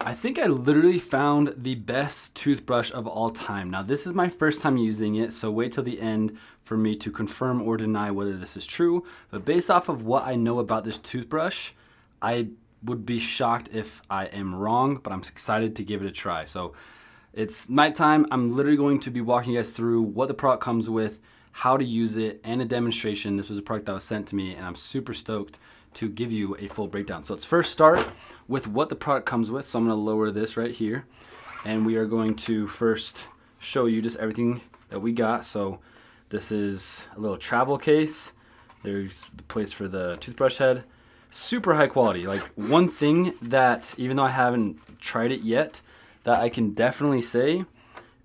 I think I literally found the best toothbrush of all time. Now, this is my first time using it, so wait till the end for me to confirm or deny whether this is true. But based off of what I know about this toothbrush, I would be shocked if I am wrong, but I'm excited to give it a try. So it's nighttime. I'm literally going to be walking you guys through what the product comes with, how to use it, and a demonstration. This was a product that was sent to me, and I'm super stoked to give you a full breakdown. So let's first start with what the product comes with. So I'm going to lower this right here, and we are going to first show you just everything that we got. So this is a little travel case. There's the place for the toothbrush head. Super high quality. Like, one thing that, even though I haven't tried it yet, that I can definitely say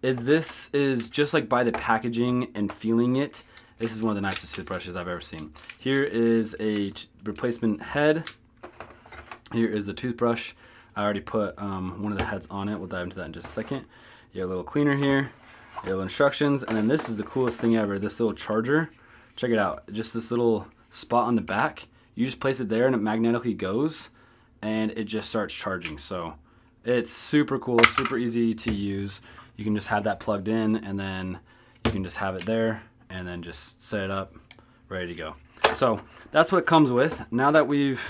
is this is just like by the packaging and feeling it, this is one of the nicest toothbrushes I've ever seen. Here is a replacement head. Here is the toothbrush. I already put one of the heads on it. We'll dive into that in just a second. You have a little cleaner here. You have little instructions. And then this is the coolest thing ever, this little charger. Check it out. Just this little spot on the back. You just place it there and it magnetically goes and it just starts charging. So it's super cool, super easy to use. You can just have that plugged in and then you can just have it there and then just set it up, ready to go. So that's what it comes with. Now that we've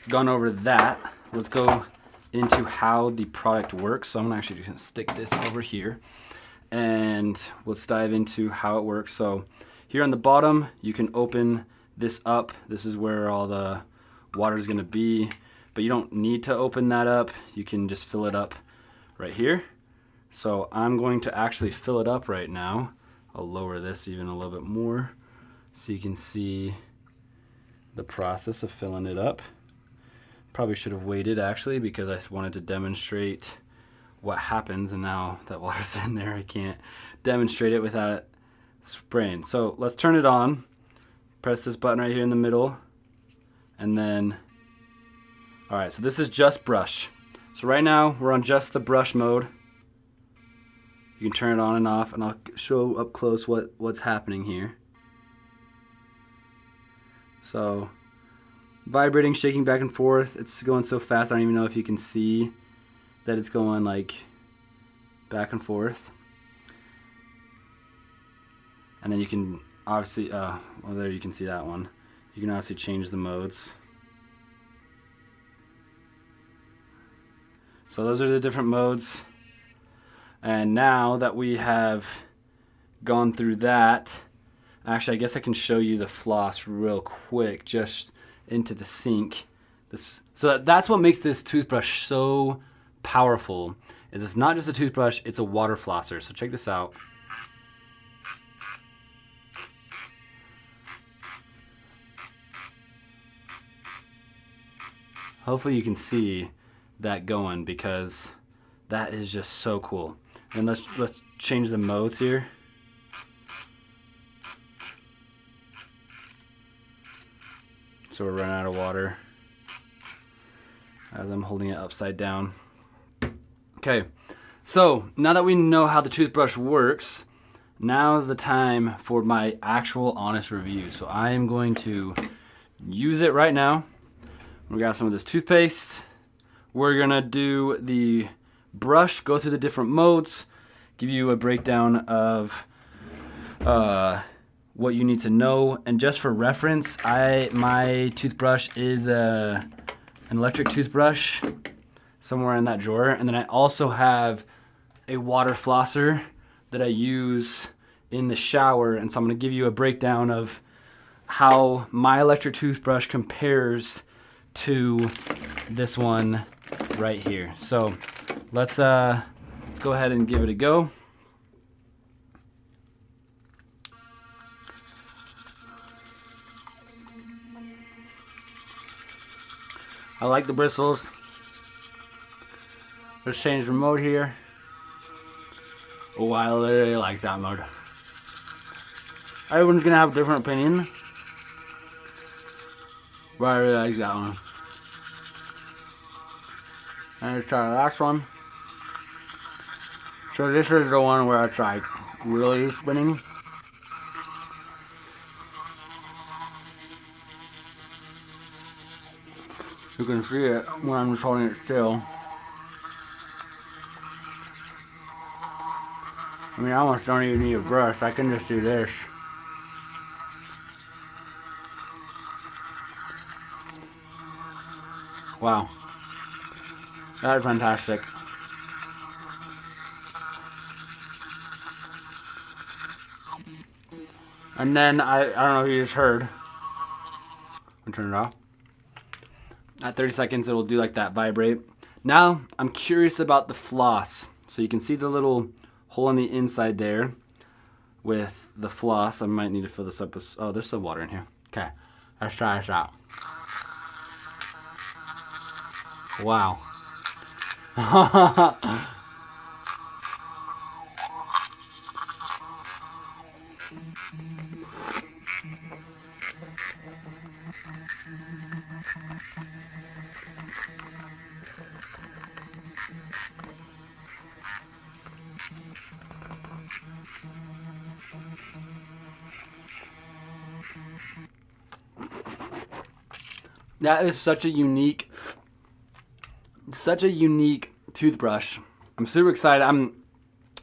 gone over that, let's go into how the product works. So I'm gonna actually just stick this over here and let's dive into how it works. So here on the bottom, you can open this up. This is where all the water is gonna be, but you don't need to open that up. You can just fill it up right here. So I'm going to actually fill it up right now. I'll lower this even a little bit more so you can see the process of filling it up. Probably should have waited actually because I wanted to demonstrate what happens, and now that water's in there I can't demonstrate it without it spraying. So let's turn it on. Press this button right here in the middle and then, all right, so this is just brush. So right now we're on just the brush mode. You can turn it on and off, and I'll show up close what's happening here. So, vibrating, shaking back and forth. It's going so fast, I don't even know if you can see that it's going like back and forth. And then you can obviously, well, there you can see that one. You can obviously change the modes. So those are the different modes. And now that we have gone through that, actually I guess I can show you the floss real quick just into the sink. So that's what makes this toothbrush so powerful, is it's not just a toothbrush, it's a water flosser. So check this out. Hopefully you can see that going because that is just so cool. And let's change the modes here. So we're running out of water as I'm holding it upside down. Okay, so now that we know how the toothbrush works, now is the time for my actual honest review. So I am going to use it right now. We got some of this toothpaste. We're gonna do the brush, go through the different modes, give you a breakdown of what you need to know. And just for reference, my toothbrush is an electric toothbrush somewhere in that drawer. And then I also have a water flosser that I use in the shower. And so I'm gonna give you a breakdown of how my electric toothbrush compares to this one right here. So let's go ahead and give it a go. I like the bristles. Let's change the mode here. Oh, I literally like that mode. Everyone's gonna have a different opinion, but I really like that one. And let's try the last one. So this is the one where it's like really spinning. You can see it when I'm just holding it still. I mean, I almost don't even need a brush. I can just do this. Wow. That is fantastic. And then, I don't know if you just heard. I'll turn it off. At 30 seconds, it will do like that vibrate. Now, I'm curious about the floss. So you can see the little hole on the inside there with the floss. I might need to fill this up with, oh, there's some water in here. Okay, let's try this out. Wow. That is such a unique toothbrush. I'm super excited.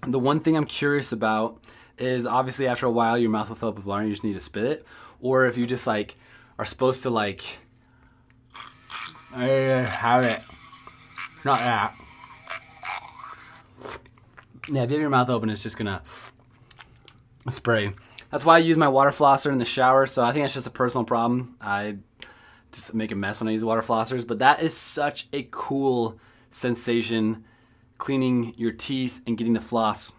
The one thing I'm curious about is obviously after a while your mouth will fill up with water and you just need to spit it, or if you just like are supposed to like have it. Not that. Yeah, if you have your mouth open, it's just gonna spray. That's why I use my water flosser in the shower. So I think that's just a personal problem. I just make a mess when I use water flossers, but that is such a cool sensation, cleaning your teeth and getting the floss.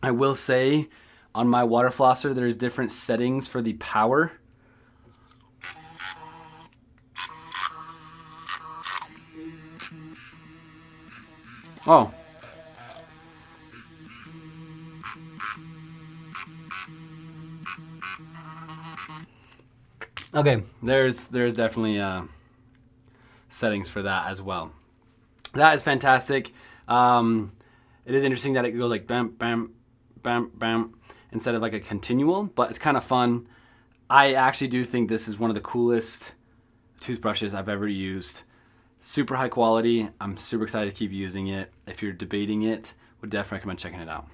I will say on my water flosser, there's different settings for the power. Oh. Okay, there's definitely settings for that as well. That is fantastic. It is interesting that it goes like bam, bam, bam, bam, instead of like a continual, but it's kind of fun. I actually do think this is one of the coolest toothbrushes I've ever used. Super high quality. I'm super excited to keep using it. If you're debating it, would definitely recommend checking it out.